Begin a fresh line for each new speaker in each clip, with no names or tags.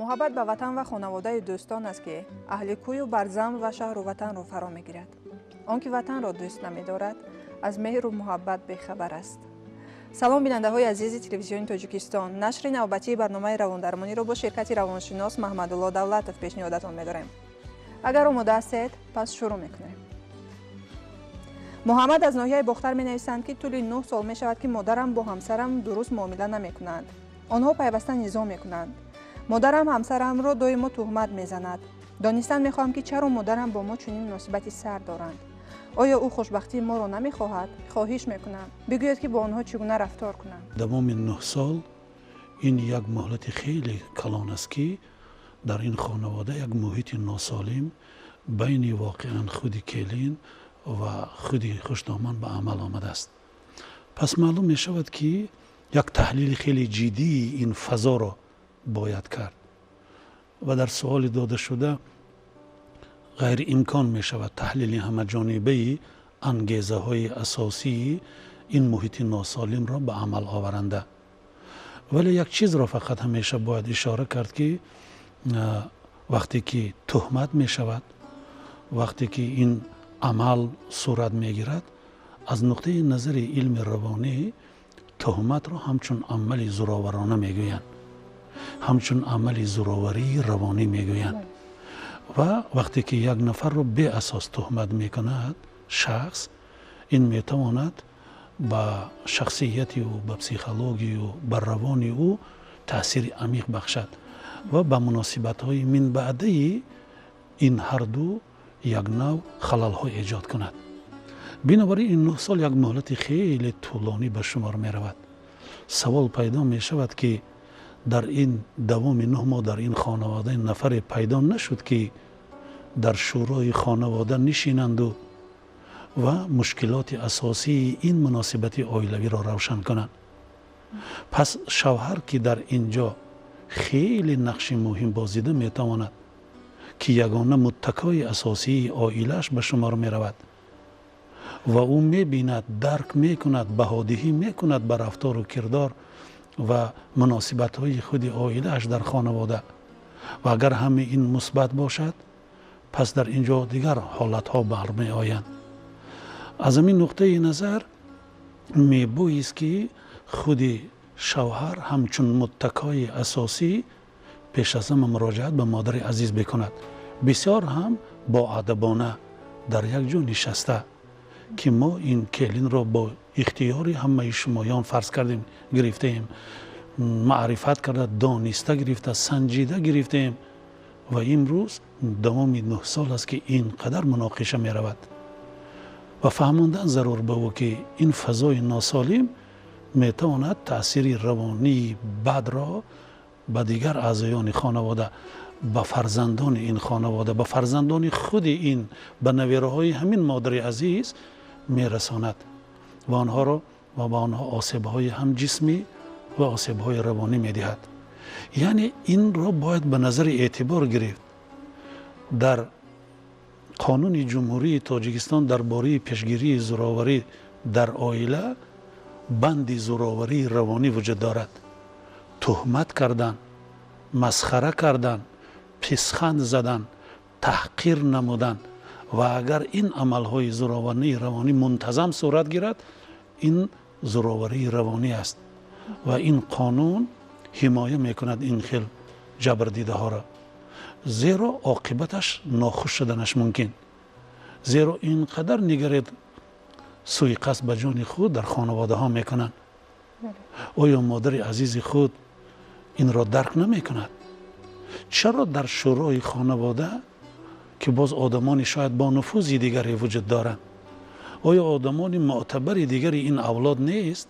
محبت به وطن و خانواده دوستان است که اهل کوی و برزم و شهر و وطن را فرا میگیرد. آنکه وطن را دوست نمی‌دارد از مهر و محبت بی‌خبر است. سلام بیننده های عزیز تلویزیون تاجیکستان. نشر نوبتی برنامه روان را با شرکت روانشناس محمدالله دولتов پیشنهادتان می‌داریم. اگر آماده هستید پس شروع می‌کنیم. محمد از ناحیه بختر می‌نویسند که طول 9 سال می‌شود که مادرم با همسرم درست معامله نمی‌کنند. آنها پیوسته نزاع می‌کنند. مادرم همسرم را دائما تهمت می‌زند. دانستن می‌خواهم که چرا مادرم با ما چنین مناسبتی سرد دارند. آیا او خوشبختی ما را نمی‌خواهد؟ خواهش می‌کنم بگوید که با آنها چگونه رفتار کنم.
دوام 9 سال این یک مهلت خیلی کلان است که در این خانواده یک محیط ناسالم بین واقعا خودی کلین و خودی خوشدامن به عمل آمده است. پس معلوم می شود که یک تحلیل خیلی جدی این فضا را باید کرد و در سوال داده شده غیر امکان می شود تحلیل همه جانبه انگیزه های اساسی این محیط ناسالم را به عمل آورنده. ولی یک چیز را فقط همیشه باید اشاره کرد که وقتی که تهمت می شود، وقتی که این عمل صورت می گیرد، از نقطه نظر علم روانی تهمت را همچون عمل زورآورانه می گویند، همچون عمل زورآوری روانی می گویند. و وقتی که یک نفر را به اساس تهمت می کند شخص، این می تواند به شخصیتی او، به پسیخولوژی او، به روانی او تأثیر عمیق بخشد و به مناسبت های من بعدی این هر دو یک نوع خلل های ایجاد کند. بنابراین این 9 سال یک مهلت خیلی طولانی به شمار می رود. سوال پیدا می شود که در این دوام 9 ماه در این خانواده نفر پیدا نشد که در شورای خانواده نشینند و مشکلات اساسی این مناسبت عائلوی را روشن کنند. پس شوهر که در اینجا خیلی نقش مهم بازیده می تواند که یگانه متکای اساسی عائلش به شمار می رود و او می بیند، درک می کند، بهادهی می کند به رفتار و کردار و مناسبت های خود عائله‌اش در خانواده و اگر همه این مثبت باشد پس در اینجا دیگر حالت ها برمی آیند. از این نقطه نظر می بایست که خود شوهر همچون متکای اساسی پیش از همه مراجعت به مادر عزیز بکند، بسیار هم با ادبانه در یک جا نشسته که ما این کلین را با اختیاری همه شمایان فرض کردیم گرفتیم، معرفت کرده، دانسته گرفته، سنجیده گرفتیم و امروز دوام 9 سال است که اینقدر مناقشه می رود و فهماندن ضرور بود که این فضای ناسالم می تواند تأثیر روانی بد را به دیگر اعضایان خانواده، به فرزندان این خانواده، به فرزندان خود این، به نویره های همین مادر عزیز می رساند و آنها را و به آنها آسیب های هم جسمی و آسیب های روانی می دهد. یعنی این را باید به نظر اعتبار گرفت. در قانون جمهوری تاجیکستان درباره پیشگیری زورآوری در عائله بند زورآوری روانی وجود دارد. تهمت کردن، مسخره کردن، پسخند زدن، تحقیر نمودن و اگر این عملهای زورآوری روانی منتظم صورت گیرد این زورآوری روانی است و این قانون حمایه میکند این خیل جبردیده ها را، زیرا عاقبتش ناخوش شدنش ممکن، زیرا اینقدر نگرید سوی قصد به جان خود در خانواده ها میکنند. آیا مادر عزیز خود این را درک نمی کند؟ چرا در شورای خانواده که باز آدمان شاید با نفوذی دیگری وجود دارند، آیا آدمان معتبر دیگری این اولاد نیست؟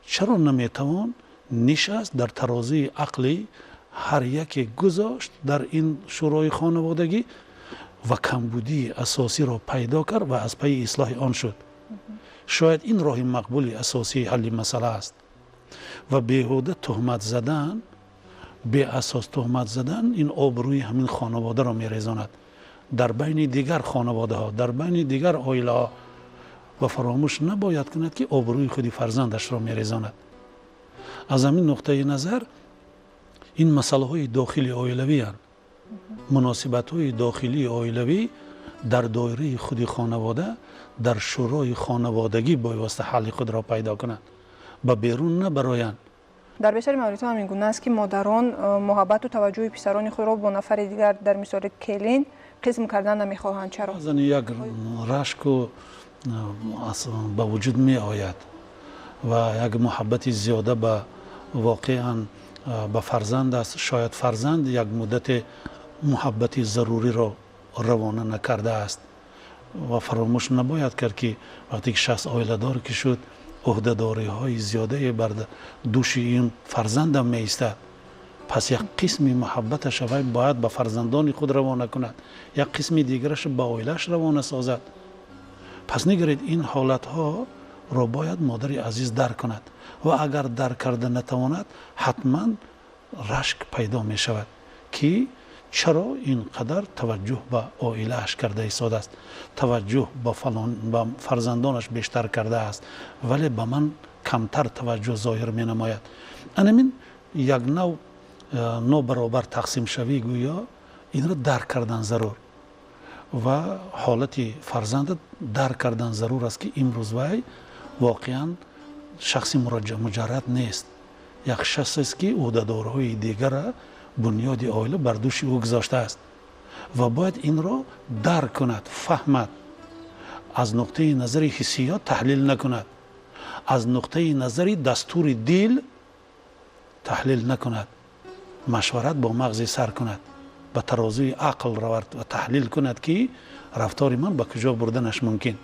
چرا نمی توان نشست در ترازی عقلی هر یک گذاشت در این شورای خانوادگی و کمبودی اساسی را پیدا کرد و از پی اصلاح آن شد؟ شاید این راه مقبول اساسی حل مسئله است و بیهوده تهمت زدن، به اساس تهمت زدن این آبروی همین خانواده را می‌ریزاند در بین دیگر خانواده ها، در بین دیگر عائله ها و فراموش نباید کند که آبروی خودی فرزندش را می‌ریزاند. از همین نقطه نظر این مسئله های داخلی عائلوی هستند. مناسبت های داخلی عائلوی در دایره خود خانواده، در شورای خانوادگی بایسته حل خود را پیدا کنند، به بیرون نه برایند.
در بیشتر موارد همین گونه است که مادران محبت و توجه پسران خود را با نفر دیگر در مثال کلین قسم کردن نمیخواهند. چرا؟
بعضن یک رشک به وجود می آید و یک محبت زیاده به واقعا به فرزند است. شاید فرزند یک مدت محبت ضروری را روانه نکرده است و فراموش نباید کرد که وقتی که شخص عائله دار که شد، عهده‌داری های زیاده بر دوش این فرزند هم می ایستد. پس یک قسم محبتش باید به فرزندان خود روانه کند، یک قسم دیگرش به عائله‌اش روانه سازد. پس نگرید این حالت ها را باید مادر عزیز درک کند و اگر درک کرده نتواند حتما رشک پیدا می شود که چرا اینقدر توجه به عائله‌اش کرده ایستاده است، توجه به فرزندانش بیشتر کرده است ولی به من کمتر توجه ظاهر می نماید. همین یک نوع برابر تقسیم شوی گویا این را درک کردن ضرور و حالت فرزند درک کردن ضرور است که امروز وی واقعا شخصی مجرد نیست، یک شخص است که عهده‌دارهای دیگر بنیاد عائله بر دوش او گذاشته است و باید این را درک کند، فهمد، از نقطه نظر حسیات تحلیل نکند، از نقطه نظر دستور دل تحلیل نکند، مشورت با مغز سر کند، به ترازوی عقل رود و تحلیل کند که رفتار من به کجا بردنش ممکن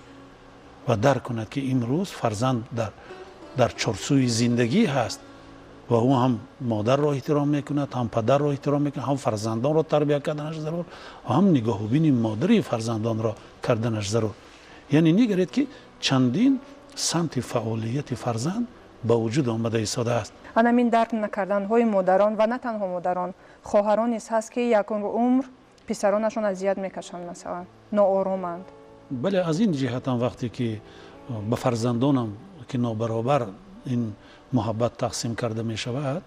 و درک کند که امروز فرزند در چارچوب زندگی هست و او هم مادر را احترام میکند، هم پدر را احترام میکند، هم فرزندان را تربیت کردنش ضرور و هم نگاه و بین مادری فرزندان را کردنش ضرور. یعنی نگرید که چندین سمت فعالیت فرزند به وجود آمده ایستاده است.
همین درک نکردن های مادران و نه تنها مادران، خواهران نیز هست که یک عمر پسرانشان اذیت میکشند، مثلا ناآرامند. بله،
از این جهت هم وقتی که به فرزندانم که نابرابر این محبت تقسیم کرده می شود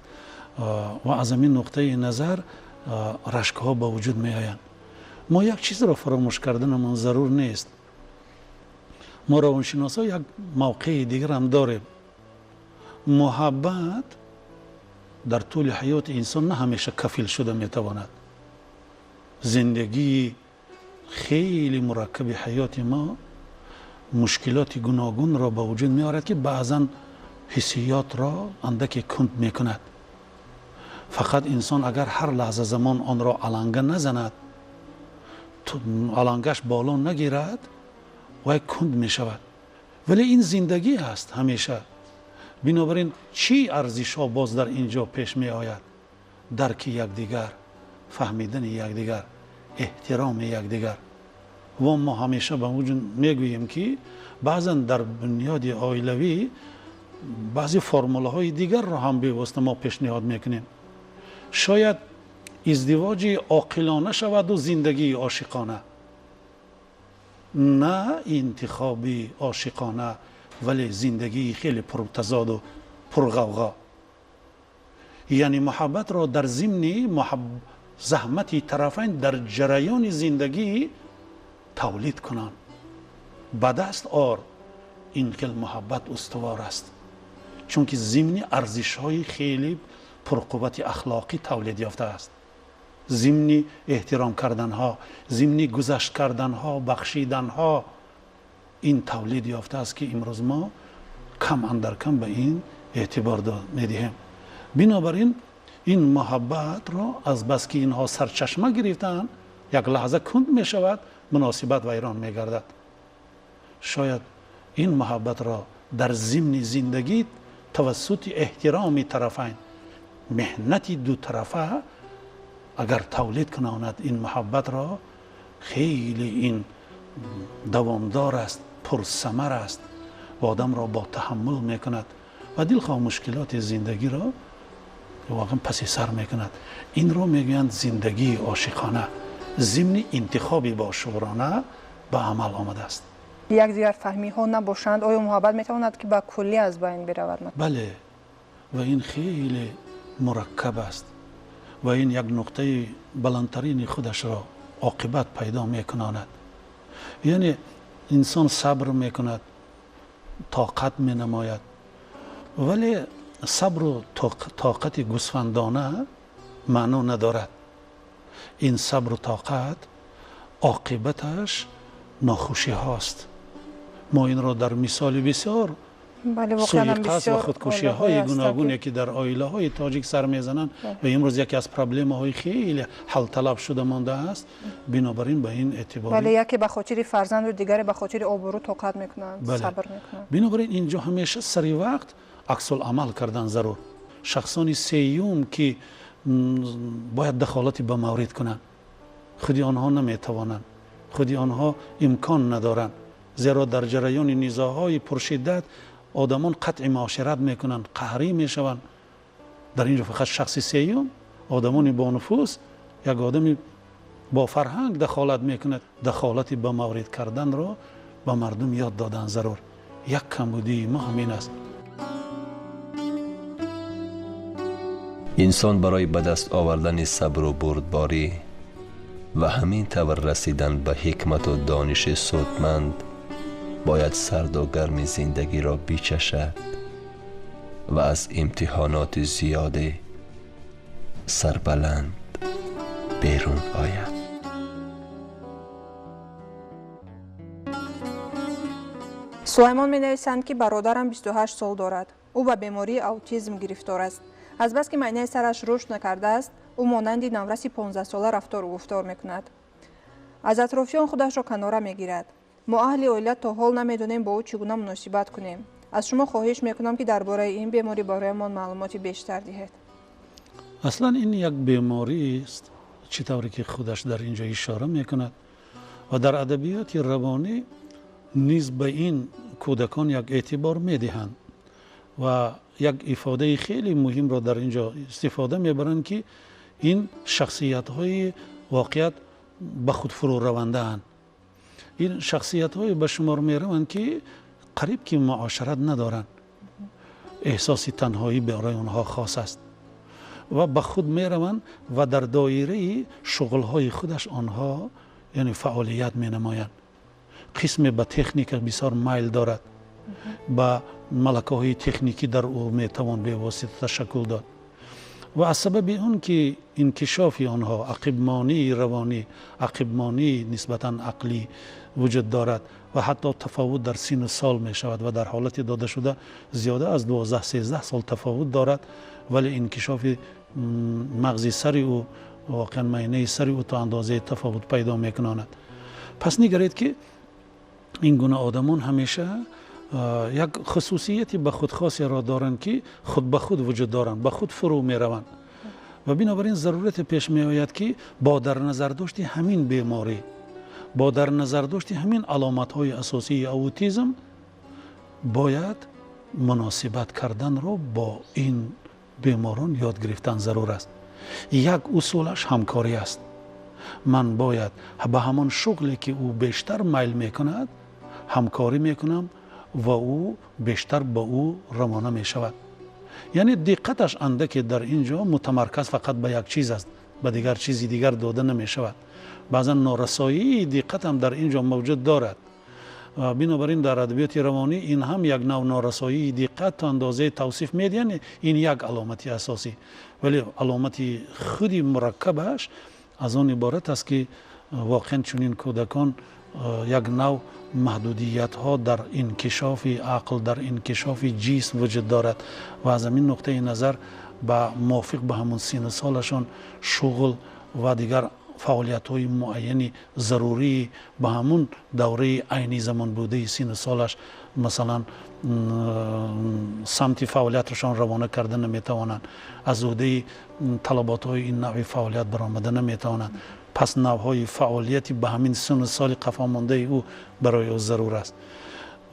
و از این نقطه نظر رشک ها به وجود می آیند. ما یک چیز را فراموش کردنمون ضرور نیست. ما روانشناسا یک موقع دیگر هم داریم. محبت در طول حیات انسان نه همیشه کفیل شده می تواند. زندگی خیلی مرکب حیات ما مشکلات گوناگون را به وجود می آورد که بعضا حسیات را اندکی کند می کند. فقط انسان اگر هر لحظه زمان آن را علنگه نزند، علنگش بالا نگیرد، وای کند می شود. ولی این زندگی است همیشه. بنابراین چی ارزش ها باز در اینجا پیش می آید؟ درک یکدیگر، فهمیدن یکدیگر، احترام یکدیگر. و ما همیشه به وجود می گوییم که بعضا در بنیاد عائلوی بعضی فرموله های دیگر را هم به ما پیشنهاد میکنیم. شاید ازدواج عاقلانه شود و زندگی عاشقانه، نه انتخابی عاشقانه ولی زندگی خیلی پرتضاد و پرغوغا. یعنی محبت را در ضمن زحمت طرفین در جریان زندگی تولید کنند. به دست آر این که محبت استوار است، چون که ضمن ارزش های خیلی پرقوت اخلاقی تولید یافته است. ضمن احترام کردن ها، ضمن گذشت کردن ها، بخشیدن ها، این تولید یافته است که امروز ما کم اندر کم به این اعتبار میدهیم. بنابراین این محبت را از بس که اینها سرچشمه گرفتن، یک لحظه کند می شود، مناسبت ویران می گردد. شاید این محبت را در ضمن زندگی توسط احترام طرفین، مهنت دو طرفه اگر تولید کناند این محبت را، خیلی این دوامدار است، پرثمر است و آدم را با تحمل می کند و دلخواه مشکلات زندگی را واقعا پس سر می کند. این را می گویند زندگی عاشقانه، ضمن انتخابی با شعورانه به عمل آمده است.
یک دیگر فهمی ها نباشند، آیا محبت می تواند که با کلی از بین برود؟
بله، و این خیلی مرکب است و این یک نقطه بلندترین خودش را عاقبت پیدا میکناند. یعنی انسان صبر میکند، طاقت می نماید، ولی صبر و طاقت گوسفندانه معنا ندارد. این صبر و طاقت عاقبتش ناخوشی هاست. ما این را در مثال بسیار سوء قصد و خودکشی های گوناگونی که در عائله های تاجیک سر میزنند و امروز یکی از پرابلم های خیلی حل طلب شده مانده است. بنابراین به این اعتبار
ولی یکی به خاطر فرزند و دیگری به خاطر آبرو طاقت میکنند، صبر میکنند.
بنابراین اینجا همیشه سری وقت عکس العمل کردن ضرور. شخصان سیوم که باید دخالتی به مورد کنند، خودی آنها نمیتوانند، خودی آنها امکان ندارند، زیرا در جریان نزاعهای پرشدت آدمان قطع معاشرت میکنند، قهری میشوند. در اینجا فقط شخص سیوم، آدمان با نفوذ، یک آدمی با فرهنگ دخالت میکند. دخالتی به مورد کردن را به مردم یاد دادن ضرور. یک کمبودی ما همین است.
انسان برای به دست آوردن صبر و بردباری و همین طور رسیدن به حکمت و دانش سودمند باید سرد و گرم زندگی را بچشد و از امتحانات زیاده سربلند بیرون آید.
سلیمان می نویسند که برادرم 28 سال دارد. او به بیماری اوتیسم گرفتار است. از بس که معده سرش رشد نکرده است، او مانند نورس 15 ساله رفتار و گفتار میکند. از اطرافیان خودش را کناره میگیرد. ما اهل عائله تا حال نمیدونیم با او چگونه مناسبت کنیم. از شما خواهش میکنم که درباره این بیماری برایمان معلوماتی بیشتر دهید.
اصلا این یک بیماری است، چطوری که خودش در اینجا اشاره میکند و در ادبیات روانی نیز به این کودکان یک اعتبار میدهند و یک افاده خیلی مهم را در اینجا استفاده میبرند که این شخصیت های واقعیت به خود فرو رونده اند. این شخصیت های به شمار میروند که قریب که معاشرت ندارند، احساس تنهایی برای آنها خاص است و به خود میروند و در دایره شغل های خودش آنها یعنی فعالیت می نمایند. قسم به تکنیک بسیار میل دارد، با ملکه های تکنیکی در او میتوان به واسطه تشکل داد و از سبب اون که انکشاف آنها عقبمانی روانی، عقبمانی نسبتا عقلی وجود دارد و حتی تفاوت در سن و سال می شود و در حالت داده شده زیاده از 12-13 سال تفاوت دارد، ولی انکشاف مغزی سری او واقعا معینه سری او تا اندازه تفاوت پیدا میکناند. پس نگرید که این گونه آدمان همیشه یک خصوصیتی به خود خاصی را دارند که خود به خود وجود دارند، به خود فرو می روند و بنابراین ضرورت پیش می آید که با در نظر داشتی همین بیماری، با در نظر داشتی همین علامت های اساسی اوتیسم باید مناسبت کردن را با این بیماران یاد گرفتن ضرور است. یک اصولش همکاری است. من باید به همان شغلی که او بیشتر میل می کند همکاری می کنم و او بیشتر با او روانه می شود. یعنی دقتش اندکی در اینجا متمرکز فقط به یک چیز است، به دیگر چیزی دیگر داده نمی شود. بعضا نارسایی دقت هم در اینجا موجود دارد. بنابراین در ادبیات روانی این هم یک نوع نارسایی دقت تا اندازه توصیف میدین، این یک علامتی اساسی، ولی علامتی خودی مرکبش از آن عبارت است که واقعا چنین کودکان یک نوع محدودیت ها در انکشاف عقل، در انکشاف جسم وجود دارد و از این نقطه نظر با موافق به همون سن سالشان شغل و دیگر فعالیت های معینی ضروری به همون دوره عینی زمان بوده سن سالش مثلا سمت فعالیتشان روانه کرده نمیتوانند، از عهده طلبات های این نوع فعالیت برآمده نمیتوانند. پس نوعهای فعالیتی به همین سن سال قفا مانده او برای او ضرور است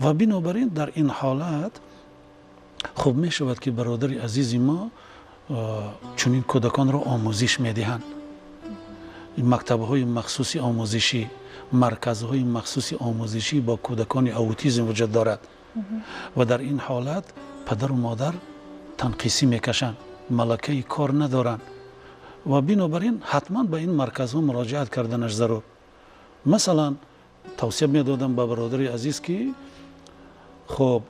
و بنابراین در این حالت خوب می شود که برادر عزیز ما چنین کودکان را آموزش می دهند. مکتب‌های مخصوصی آموزشی، مرکزهای مخصوصی آموزشی با کودکان اوتیسم وجود دارد و در این حالت پدر و مادر تنقیسی میکشند، ملکه کار ندارند و بنابراین حتما به این مرکز ها مراجعت کردنش ضرور. مثلا توصیه میدادم به برادر عزیز که خب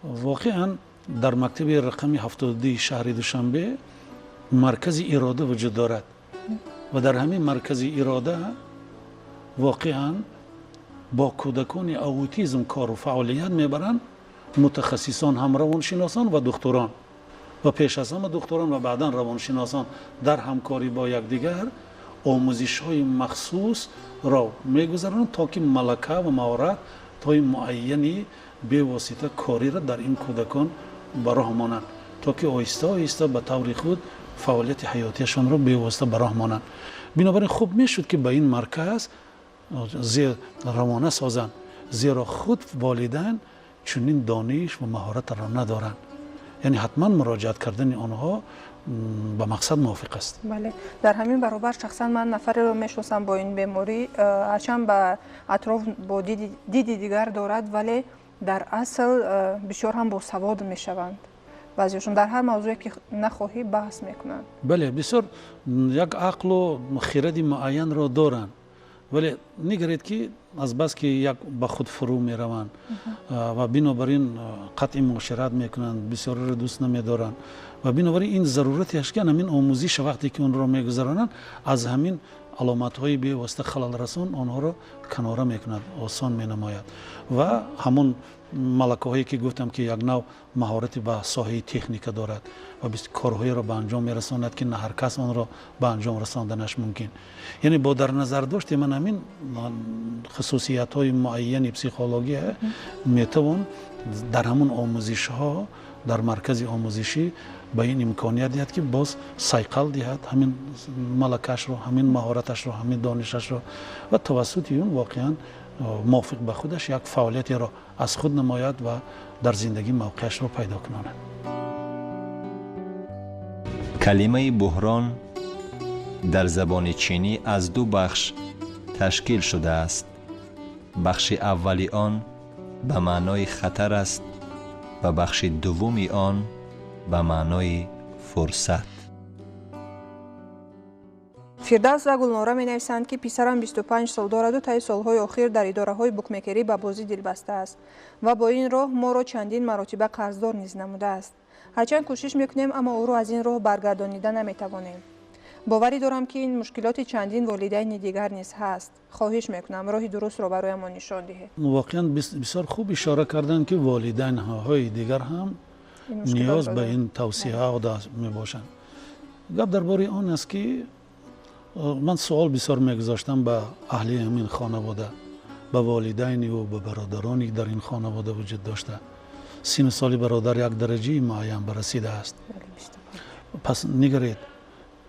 واقعا در مکتب رقم 72 شهر دوشنبه مرکز اراده وجود دارد و در همین مرکز اراده واقعا با کودکان اوتیسم کار و فعالیت میبرند، متخصصان هم روانشناسان و دکتران و پیش از همه دکتران و بعدا روانشناسان در همکاری با یکدیگر آموزش های مخصوص را میگذارند تا که ملکه و مهارت تای معینی به واسطه کاری را در این کودکان براه مانند تا که آهسته آهسته به طور خود فعالیت حیاتیشان را به واسطه براه مانند. بنابراین خوب میشد که به این مرکز روانه سازند، زیرا خود والدین چنین دانش و مهارت را ندارند. یعنی حتما مراجعت کردن آنها به مقصد موافق است.
بله، در همین برابر شخصا من نفری رو میشناسم با این بیماری، هرچند به اطراف با دیدی دیگر دارد ولی در اصل بسیار هم با سواد میشوند. بعضیشون در هر موضوعی که نخواهی بحث میکنند. بله،
بسیار یک عقل و خرد معین را دارند ولی نگرید که از بس که یک به خود فرو می روند و بنابراین قطع معاشرت میکنند، بسیار را دوست نمیدارند و بنابراین این ضرورتی است که همین آموزش وقتی که اون را میگذرانند از همین علامت های به واسطه خلل رسان آنها را کناره میکند، آسان می نماید و همون ملکه هایی که گفتم که یک نوع مهارت به ساحه تکنیک دارد و کارهایی را به انجام میرساند که نه هر کس آن را به انجام رساندنش ممکن. یعنی با در نظر داشت من همین خصوصیت های معین پسیخولوژی میتوان در همون آموزش ها در مرکز آموزشی به این امکانیت دهد که باز سایقل دهد همین ملکش رو، همین مهارتش رو، همین دانشش رو و توسط اون واقعا موافق به خودش یک فعالیتی را از خود نماید و در زندگی موقعش رو پیدا کنند.
کلمه بحران در زبان چینی از دو بخش تشکیل شده است. بخش اولی آن به معنای خطر است و بخش دومی آن به معنای فرصت.
فیردوس و گلنوره می نویسند که پسرم 25 سال دارد و طی سالهای اخیر در اداره های بوکمیکری به بازی دلبسته است و با این راه ما را چندین مراتبه قرضدار نیز نموده است. هرچند کوشش میکنیم اما او را از این راه برگردانیده نمیتوانیم. باوری دارم که این مشکلات چندین والدین دیگر نیز هست. خواهش میکنم راه درست را برای ما نشان دهید.
واقعا بسیار خوب اشاره کردن که والدین های دیگر هم نیاز به این توصیه ها می باشند. گپ درباره آن است که من سوال بسیار میگذاشتم به اهلی همین خانواده، به والدین و به برادرانی که در این خانواده وجود داشته. سن سال برادر یک درجه معین برسیده است. پس نگرید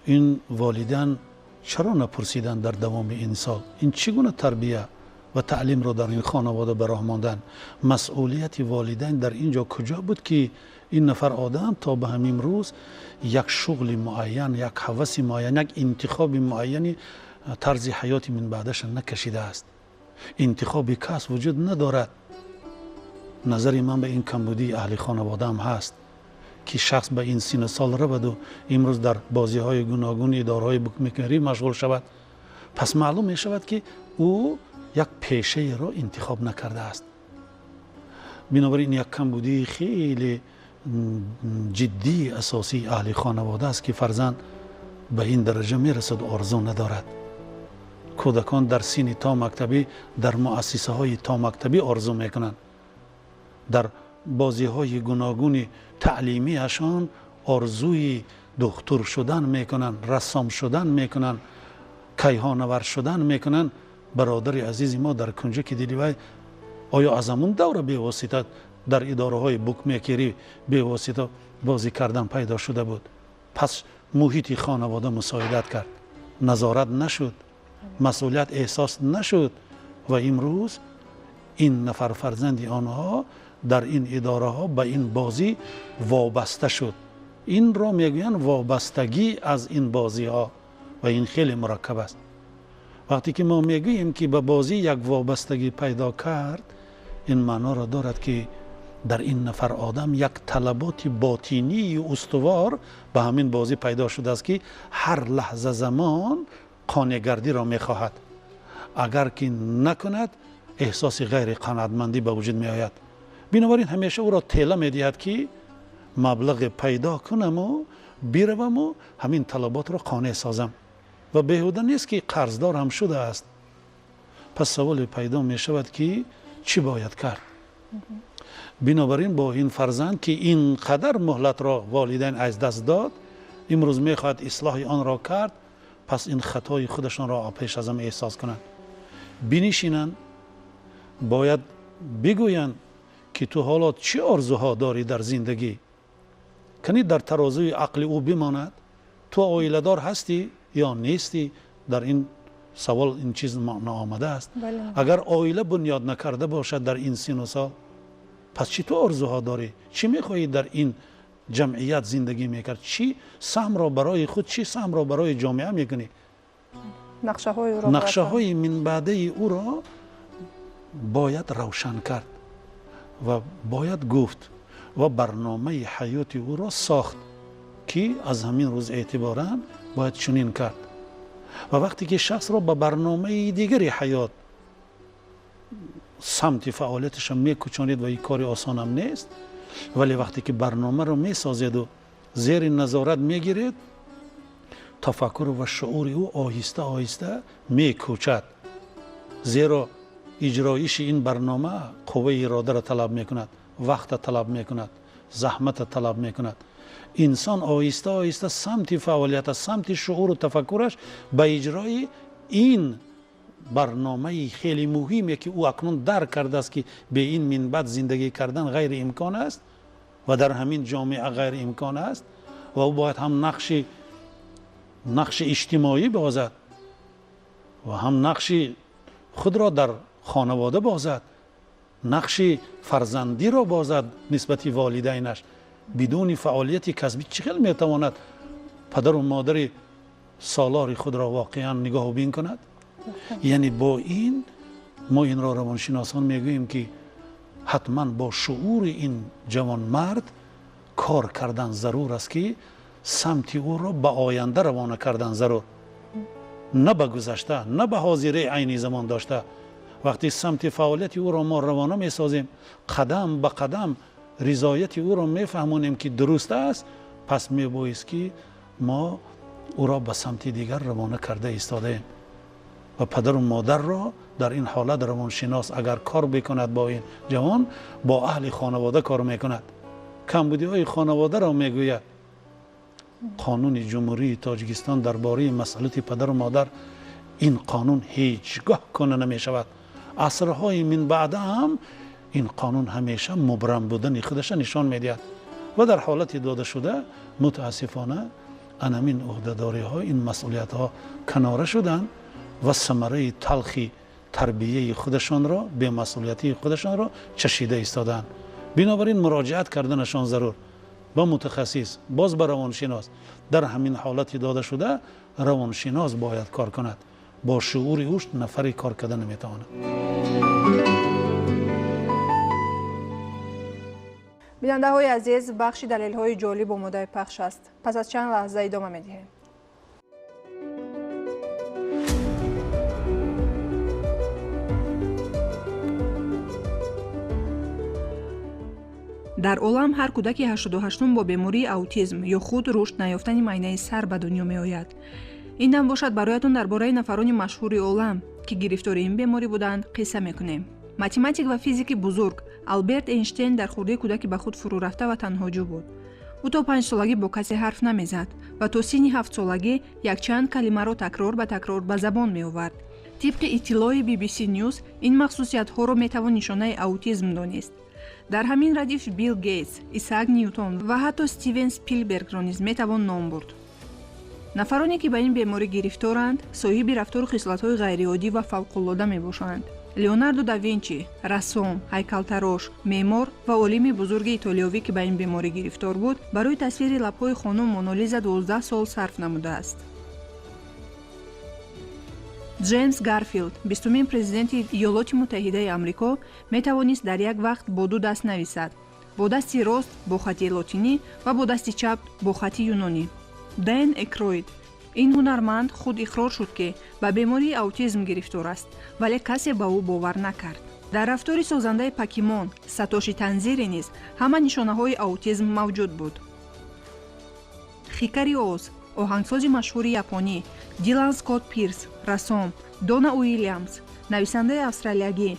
این والدین چرا نپرسیدن در دوام این سال این چگونه تربیه و تعلیم را در این خانواده براه ماندن؟ مسئولیت والدین در اینجا کجا بود که این نفر آدم تا به همین روز یک شغل معین، یک هوس معین، یک انتخاب معینی طرز حیاتی من بعدش نکشیده است؟ انتخاب کس وجود ندارد. نظر من به این کمبودی اهل خانواده هم هست که شخص به این سن سال رود و امروز در بازی های گوناگون اداره های بوکمیکری مشغول شود. پس معلوم می شود که او یک پیشه را انتخاب نکرده است. بنابراین یک کمبودی خیلی جدی اساسی اهل خانواده است که فرزند به این درجه می رسد و آرزو ندارد. کودکان در سن تا مکتبی در مؤسسه های تا مکتبی آرزو می کنند. در بازی های گوناگون تعلیمی اشان آرزوی دکتر شدن میکنن، رسام شدن میکنن، کیهانور شدن میکنن. برادر عزیز ما در کنجه که دیدی وای آیا از همون دوره به واسطه در اداره های بوکمیکری به واسطه بازی کردن پیدا شده بود؟ پس محیط خانواده مساعدت کرد، نظارت نشد، مسئولیت احساس نشد و امروز این نفر فرزندی آنها در این اداره ها به این بازی وابسته شد. این را میگویند وابستگی از این بازی ها و این خیلی مرکب است. وقتی که ما میگوییم که به بازی یک وابستگی پیدا کرد، این معنا را دارد که در این نفر آدم یک طلبات باطینی استوار به همین بازی پیدا شده است که هر لحظه زمان قانع‌گردی را می‌خواهد. اگر که نکند احساس غیر قناعتمندی به وجود می آید. بنابراین همیشه او را تیله می دهد که مبلغ پیدا کنم و بیروم و همین طلبات را قانع سازم و بیهوده نیست که قرضدار هم شده است. پس سوال پیدا می شود که چی باید کرد؟ بنابراین با این فرزند که اینقدر مهلت را والدین از دست داد، امروز می خواهد اصلاح آن را کرد، پس این خطای خودشان را پیش از همه احساس کنند. بنشینند، باید بگویند که تو حالا چه آرزوها داری در زندگی، کنی در ترازوی عقل او بماند. تو عائله دار هستی یا نیستی؟ در این سوال این چیز آمده است. اگر عائله بنیاد نکرده باشد در این سن و سال، پس چی تو آرزوها داری؟ چی میخواهی در این جمعیت زندگی میکرد؟ چی سهم را برای خود، چی سهم را برای جامعه میکنی؟ نقشه های من بعده او را باید روشن کرد و باید گفت و برنامه حیات او را ساخت که از همین روز اعتباراً باید چنین کرد. و وقتی که شخص را به برنامه دیگری حیات سمت فعالیتش میکشانید و این کار آسان هم نیست، ولی وقتی که برنامه را میسازید و زیر نظارت میگیرید، تفکر و شعور او آهسته آهسته میکوچد، زیرا اجرایش این برنامه قوه اراده را طلب میکند، وقت طلب میکند، زحمت طلب میکند. انسان آهسته آهسته سمت فعالیت، سمت شعور و تفکرش به اجرای این برنامه خیلی مهمی که او اکنون درک کرده است که به این منبت زندگی کردن غیر امکان است و در همین جامعه غیر امکان است و او باید هم نقش اجتماعی بازد و هم نقش خود را در خانواده بازد، نقش فرزندی را بازد نسبت والدینش. بدون فعالیت کسبی چقدر میتواند پدر و مادر سالار خود را واقعا نگاه و بین کند؟ یعنی با این ما این را روانشناسان میگوییم که حتما با شعور این جوان مرد کار کردن ضرور است که سمت او را به آینده روانه کردن ضرور، نه به گذشته، نه به حاضره عین زمان داشته. وقتی سمت فعالیت او را ما روانه میسازیم، قدم به قدم رضایت او را میفهمونیم که درست است، پس میبایست که ما او را به سمت دیگر روانه کرده ایستادیم. و پدر و مادر را در این حالت روانشناس اگر کار بکند با این جوان، با اهل خانواده کار میکند. کمبودی های خانواده را میگوید. قانون جمهوری تاجیکستان درباره مسئولیت پدر و مادر، این قانون هیچگاه کنه نمی شود. عصرهای من بعد هم این قانون همیشه مبرم بودن خودش نشان میدهد و در حالت داده شده متاسفانه انمین عهده‌داری ها این مسئولیت ها کناره شدن و ثمره تلخی تربیه خودشان را، به مسئولیتی خودشان را چشیده ایستادند. بنابراین مراجعت کردنشان ضرور با متخصص، باز با روانشناس. در همین حالت داده شده روانشناس باید کار کند. با شعور اوش نفری کار کردن نمیتواند.
بیننده های عزیز، بخشی دلیل های جالب آماده پخش است. پس از چند لحظه ادامه میدهیم. در عالم هر کودک 88 با بیماری اوتیسم یا خود رشد نیافتن معاینه سر به دنیا می آید. این دم باشد برایتون درباره نفران مشهور عالم که گرفتار این بیماری بودند قصه میکنیم. متماتیک و فیزیک بزرگ آلبرت اینشتین در خورده کودکی به خود فرو رفته و تنهاجو بود. او تا 5 سالگی با کسی حرف نمیزد و تا سن 7 سالگی یک چند کلمه را تکرار به زبان می آورد. طبق اطلاع BBC نیوز این مخصوصیت ها را می توان نشانه اوتیسم دانست. در همین ردیف بیل گیتس، ایساک نیوتن و حتی استیون اسپیلبرگ را نیز می توان نام برد. نفرانی که به این بیماری گرفتارند، صاحب رفتار و خصلت‌های غیرعادی و فوق‌العاده میباشند. لیوناردو داوینچی، رسام، هیکل‌تراش، معمار و عالم بزرگ ایتالیایی که به این بیماری گرفتار بود، برای تصویر لب‌های خانم مونالیزا 12 سال صرف نموده است. جیمز گارفیلد، 20مین پرزیدنت ایالات متحده آمریکا، می توانست در یک وقت با 2 دست نویسد бо дасти рост бо хати лотинӣ ва бо дасти чап бо хати юнонӣ. Дэн Экроид. ин ҳунарманд худ иқрор шуд ки ба бемории аутизм гирифтор аст, вале касе ба ӯ бовар накард. дар рафтори созандаи Покемон Сатоши Танзири низ ҳама нишонаҳои аутизм мавҷуд буд. Хикари Оз, оҳангсози машҳури японӣ, Дилан Скотт Пирс, рассом, Дона Уильямс, нависандаи австралиягӣ,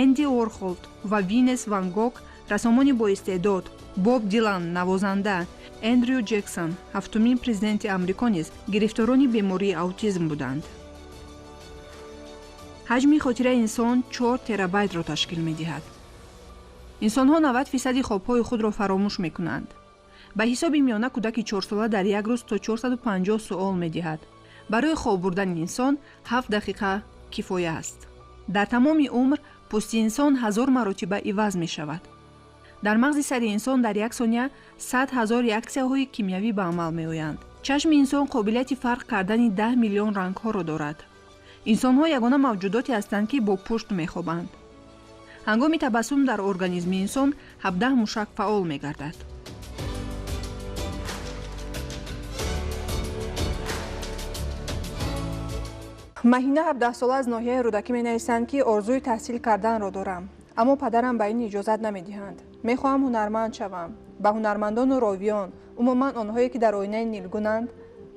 Энди Уорхолт ва Винес Ван Гог, рассомони боистеъдод, Боб Дилан, навозанда, Эндрю Джексон, ҳафтумин президенти Амрико низ гирифторони бемории аутизм буданд. ҳаҷми хотираи инсон 4 терабайтро ташкил медиҳад. инсонҳо 90% хобҳои худро фаромӯш мекунанд. ба ҳисоби миёна кӯдаки 4сола дар як рӯз то 450 суол медиҳад. барои хоб бурдани инсон 7 дақиқа кифоя аст. дар тамоми умр пӯсти инсон 1000 маротиба иваз мешавад. дар мағзи сари инсон дар як сония 100 000 реаксияҳои кимиявӣ ба амал меоянд. чашми инсон қобилияти фарқ кардани 10 миллион рангҳоро дорад. инсонҳо ягона мавҷудоте ҳастанд ки бо пушт мехобанд. ҳангоми табассум дар организми инсон 17 мушак фаъол мегардад. маҳина 17 сола аз ноҳияи рӯдакӣ менависанд ки орзуи таҳсил карданро дорам, аммо падарам ба ин иҷозат намедиҳанд. мехоҳам ҳунарманд шавам. ба ҳунармандону ровиён, умуман онҳое ки дар оинаи нилгунанд,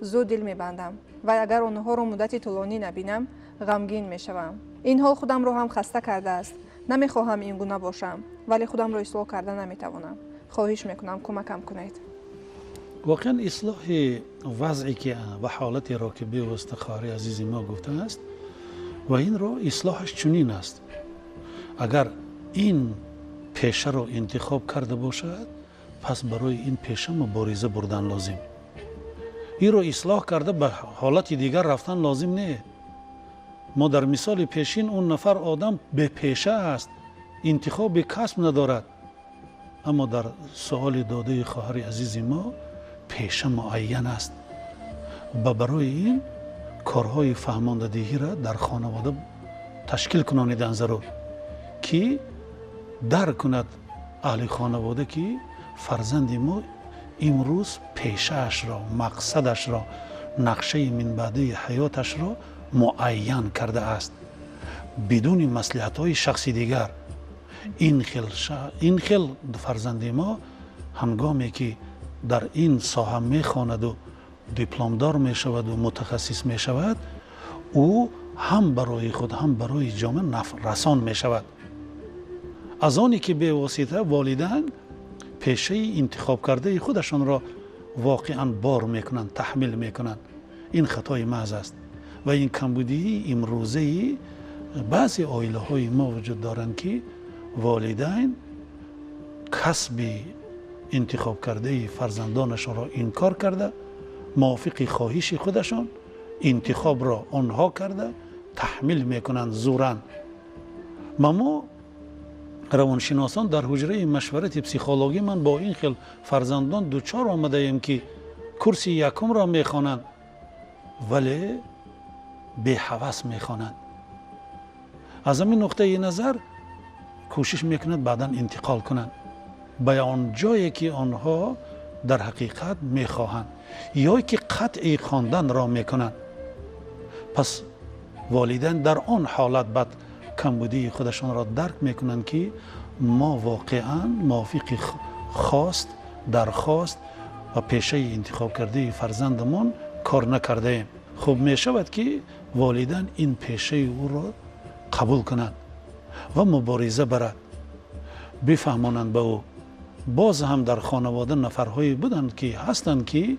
зуд дил мебандам ва агар онҳоро муддати тӯлонӣ набинам, ғамгин мешавам. ин ҳол худамро ҳам хаста кардааст. намехоҳам ин гуна бошам, вале худамро ислоҳ карда наметавонам. хоҳиш мекунам кӯмакам кунед.
واقعا اصلاح وضعی که و حالتی را که به واسطه خواهر عزیز ما گفته است و این را اصلاحش چنین است. اگر این پیشه را انتخاب کرده باشد، پس برای این پیشه مبارزه بردن لازم. این را اصلاح کرده به حالت دیگر رفتن لازم نه. ما در مثال پیشین اون نفر آدم به پیشه است، انتخاب کسب ندارد. اما در سوال داده خواهر عزیز ما پیشه معین است و برای این کارهای فهماندهی را در خانواده تشکیل کنانیدن ضرور که درک کند اهل خانواده که فرزند ما امروز پیشه اش را، مقصدش را، نقشه من بعدی حیاتش را معین کرده است بدون مصلحت های شخصی دیگر. این خیل فرزند ما هنگامی که در این ساحه میخواند و دیپلمدار میشود و متخصص میشود، او هم برای خود هم برای جامعه نفع رسان میشود. از آنی که به واسطه والدین پیشه انتخاب کرده خودشان را واقعا بار میکنند، تحمیل میکنند. این خطای محض است و این کمبودی امروزه بعضی عائله های ما وجود دارند که والدین کسب انتخاب کرده فرزندانشان را انکار کرده، موافق خواهش خودشان انتخاب را آنها کرده تحمیل میکنند زوراً. ما روانشناسان در حجره مشورت پسیخولوژی من با این خیل فرزندان دوچار آمده ایم که کرسی یکم را میخوانند ولی به هوس میخوانند. از همین نقطه نظر کوشش میکنند بعدا انتقال کنند به آن جایی که آنها در حقیقت میخواهند یا که قطع خواندن را میکنند. پس والدین در آن حالت بعد کمبودی خودشان را درک میکنند که ما واقعا موافق خواست، درخواست و پیشه انتخاب کرده فرزندمان کار نکرده ایم. خب میشود که والدین این پیشه او را قبول کنند و مبارزه برد، بفهمانند به او. باز هم در خانواده نفرهایی بودند که هستند که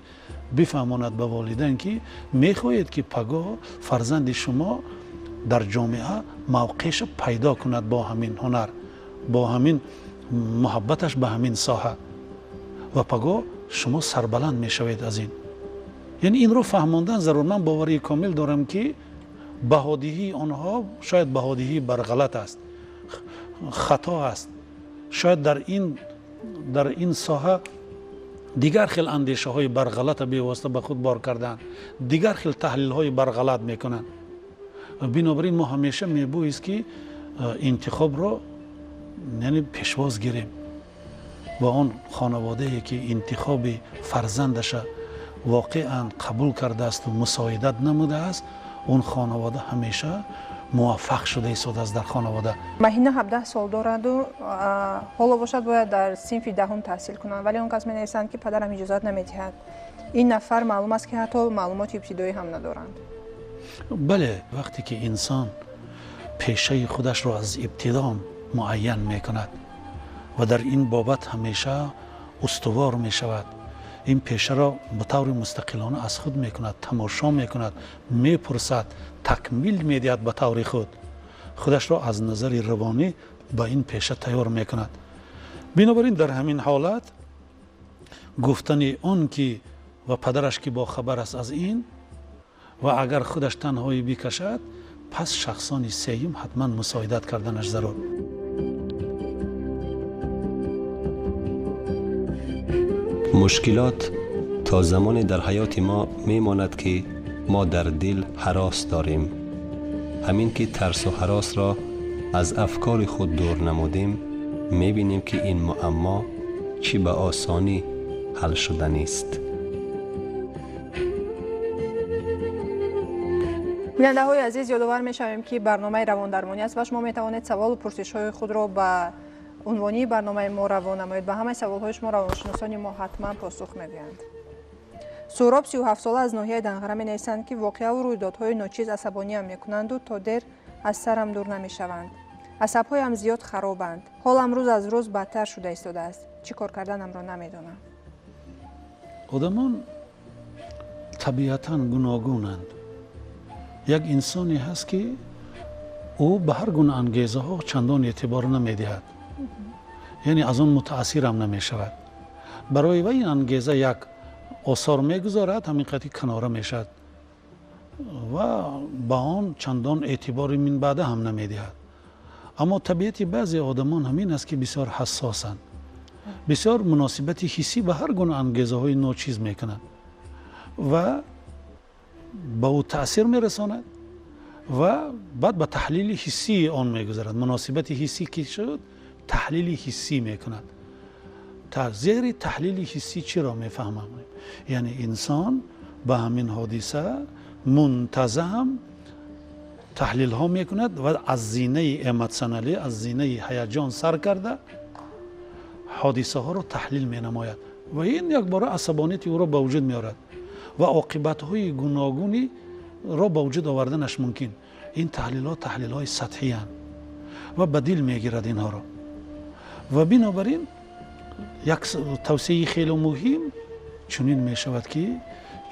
بفهماند به والدین که میخواهید که پگاه فرزند شما در جامعه موقعش پیدا کند با همین هنر، با همین محبتش به همین ساحه و پگاه شما سربلند میشوید از این. یعنی این رو فهماندن ضرور. من باوری کامل دارم که بهادهی آنها شاید بهادهی بر غلط است، خطا است. شاید در این ساحه دیگر خیل اندیشه های بر غلط به واسطه به خود بار کردن، دیگر خیل تحلیل های بر غلط میکنن. بنابراین ما همیشه میبایست که انتخاب را یعنی پیشواز گیریم و آن خانواده که انتخاب فرزندش واقعا قبول کرده است و مساعدت نموده است، اون خانواده همیشه موفق شده ایستاده است در خانواده.
مهینه 17 سال دارد و حالا باشد باید در صنف دهم تحصیل کنند، ولی اون کس می نویسند که پدرم اجازت نمیدهد. این نفر معلوم است که حتی معلومات ابتدایی هم ندارند.
بله، وقتی که انسان پیشه خودش را از ابتدا معین می کند و در این بابت همیشه استوار می شود، این پیشه را به طور مستقلانه از خود می کند، تماشا می کند، می پرسد، تکمیل می دهد به طور خودش را از نظر روانی به این پیشه تیار می کند. بنابراین در همین حالت گفتن آن که و پدرش که با خبر است از این و اگر خودش تنهایی بکشد، پس شخصان سیم حتما مساعدت کردنش ضرور.
مشکلات تا زمانی در حیات ما میماند که ما در دل هراس داریم. همین که ترس و هراس را از افکار خود دور نمودیم، میبینیم که این معما چی به آسانی حل شده نیست.
بیننده های عزیز، یادآور میشویم که برنامه روان درمانی است و شما میتوانید سوال و پرسش های خود را به عنوانی برنامه ما روان نمایید. به همه سوال های شما روانشناسان ما حتما پاسخ میدهند. سهراب 37 ساله از ناحیه دنغره می نویسند که واقعه و رویدادهای ناچیز عصبانی هم میکنند و تا دیر از سرم دور نمیشوند. عصب‌هایم زیاد خرابند. حالم روز از روز بدتر شده ایستاده است. چی کار کردنم را نمیدانم.
آدمان طبیعتاً گوناگونند. یک انسانی هست که او به هر گونه انگیزه ها چندان اعتبار نمیدهد، یعنی از آن متاثر هم نمی شود. برای وی این انگیزه یک آثار میگذارد، همین قطعی کناره میشد و با آن چندان اعتباری من بعده هم نمیدهد. اما طبیعت بعضی آدمان همین است که بسیار حساسند، بسیار مناسبت حسی به هر گونه انگیزه های ناچیز میکنند و با او تأثیر میرساند و بعد به تحلیل حسی آن میگذارد. مناسبت حسی که شد، تحلیل حسی میکند. زیر تحلیل حسی چی را میفهمم؟ یعنی انسان به همین حادثه منتظم تحلیل ها میکند و از زینه ایموشنالی، از زینه هیجان سر کرده حادثه ها را تحلیل می نماید و این یک باره عصبانیت او را به وجود میارد و عاقبت های گوناگونی را به وجود آوردنش ممکن. این تحلیل های سطحی هستند و به دل میگیرد اینها را و بنابراین یک توصیه خیلی مهم چنین می شود که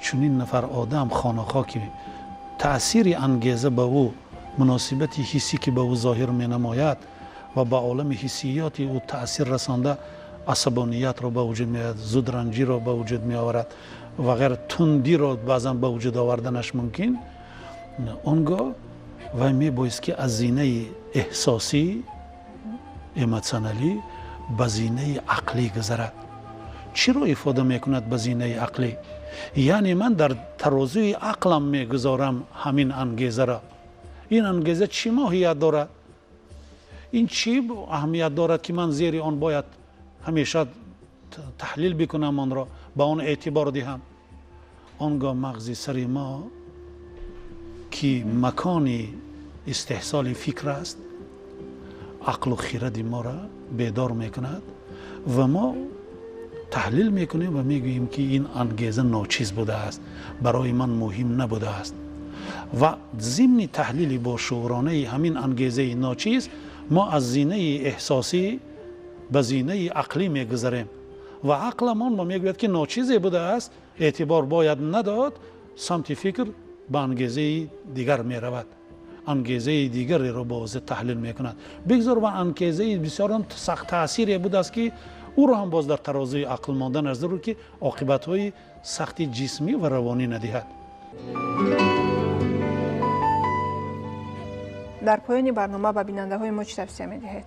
چنین نفر آدم خانه‌خواه که تأثیر انگیزه به او، مناسبت حسی که به او ظاهر می نماید و به عالم حسیات او تأثیر رسانده عصبانیت را به وجود می آورد، زودرنجی را به وجود می آورد و غیر تندی را بعضا به وجود آوردنش ممکن. اونگاه و می بایست که از زینه احساسی ایموشنالی به زینه عقلی گذرد. چی را افاده می کند به زینه عقلی؟ یعنی من در ترازوی عقلم می گذارم همین انگیزه را. این انگیزه چی ماهیت دارد؟ این چی اهمیت دارد که من زیر آن باید همیشه تحلیل بکنم، آن را با آن اعتبار دهم؟ آنگاه مغز سر ما که مکانی استحصال فکر است، عقل و خرد ما را بیدار میکند و ما تحلیل میکنیم و میگوییم که این انگیزه ناچیز بوده است، برای من مهم نبوده است و ضمن تحلیل با شعورانه همین انگیزه ناچیز ما از زینه احساسی به زینه عقلی میگذریم و عقلمان ما میگوید که ناچیزی بوده است، اعتبار باید نداد، سمت فکر به انگیزه دیگر میرود، انگیزه دیگری را با خود تحلیل میکند. بگذار و انگیزه بسیار سخت تأثیری بوده است که او را هم باز در ترازوی عقل ماندن از ضرور که عاقبت های سخت جسمی و روانی ندهد.
در پایان برنامه به بیننده های ما چی توصیه میدهید؟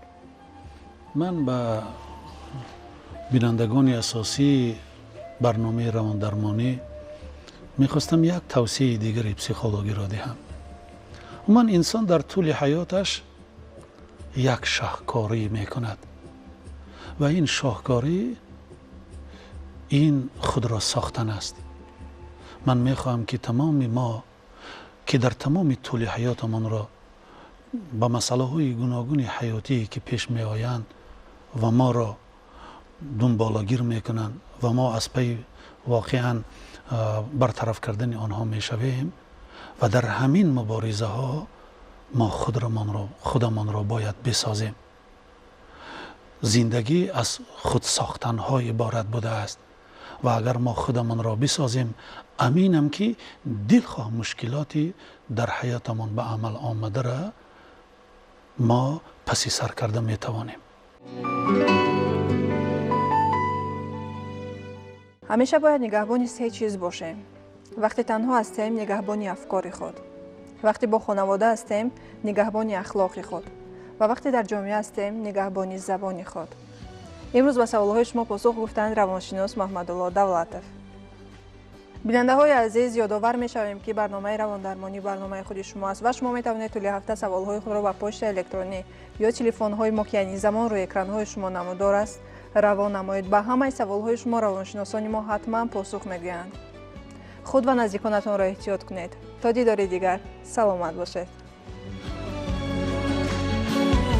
من به بینندگان اساسی برنامه روان درمانی میخواستم یک توصیه دیگری پسیخولوژی را دهم. من انسان در طول حیاتش یک شاهکاری میکند و این شاهکاری این خود را ساختن است. من میخواهم که تمام ما که در تمام طول حیاتمان را با مسئله های گوناگون حیاتی که پیش می آیند و ما را دنبالگیر میکنند و ما از پی واقعا برطرف کردن آنها میشویم و در همین مبارزه ها ما خودمان را باید بسازیم. زندگی از خود ساختن های عبارت بوده است و اگر ما خودمان را بسازیم امینم که دلخواه مشکلاتی در حیاتمان به عمل آمده را ما پسی سر کرده می توانیم.
همیشه باید نگهبانی 3 چیز باشیم. وقتی تنها هستیم نگهبانی افکار خود، وقتی با خانواده هستیم نگهبانی اخلاق خود و وقتی در جامعه هستیم نگهبانی زبان خود. امروز به سوالهای شما پاسخ گفتند روانشناس محمدالله دولتов. بیننده های عزیز، یادآور می شویم که برنامه رواندرمانی برنامه خود شما است و شما می توانید طول هفته سوالهای خود را با پست الکترونی یا تلفن های ما که یعنی زمان روی اکران های شما نمودار است روان نمایید. به همه سوالهای شما روانشناسان ما حتما پاسخ میگویند. خود و نزدیکانتان را احتیاط کنید. تا دیدار دیگر، سلامت باشید.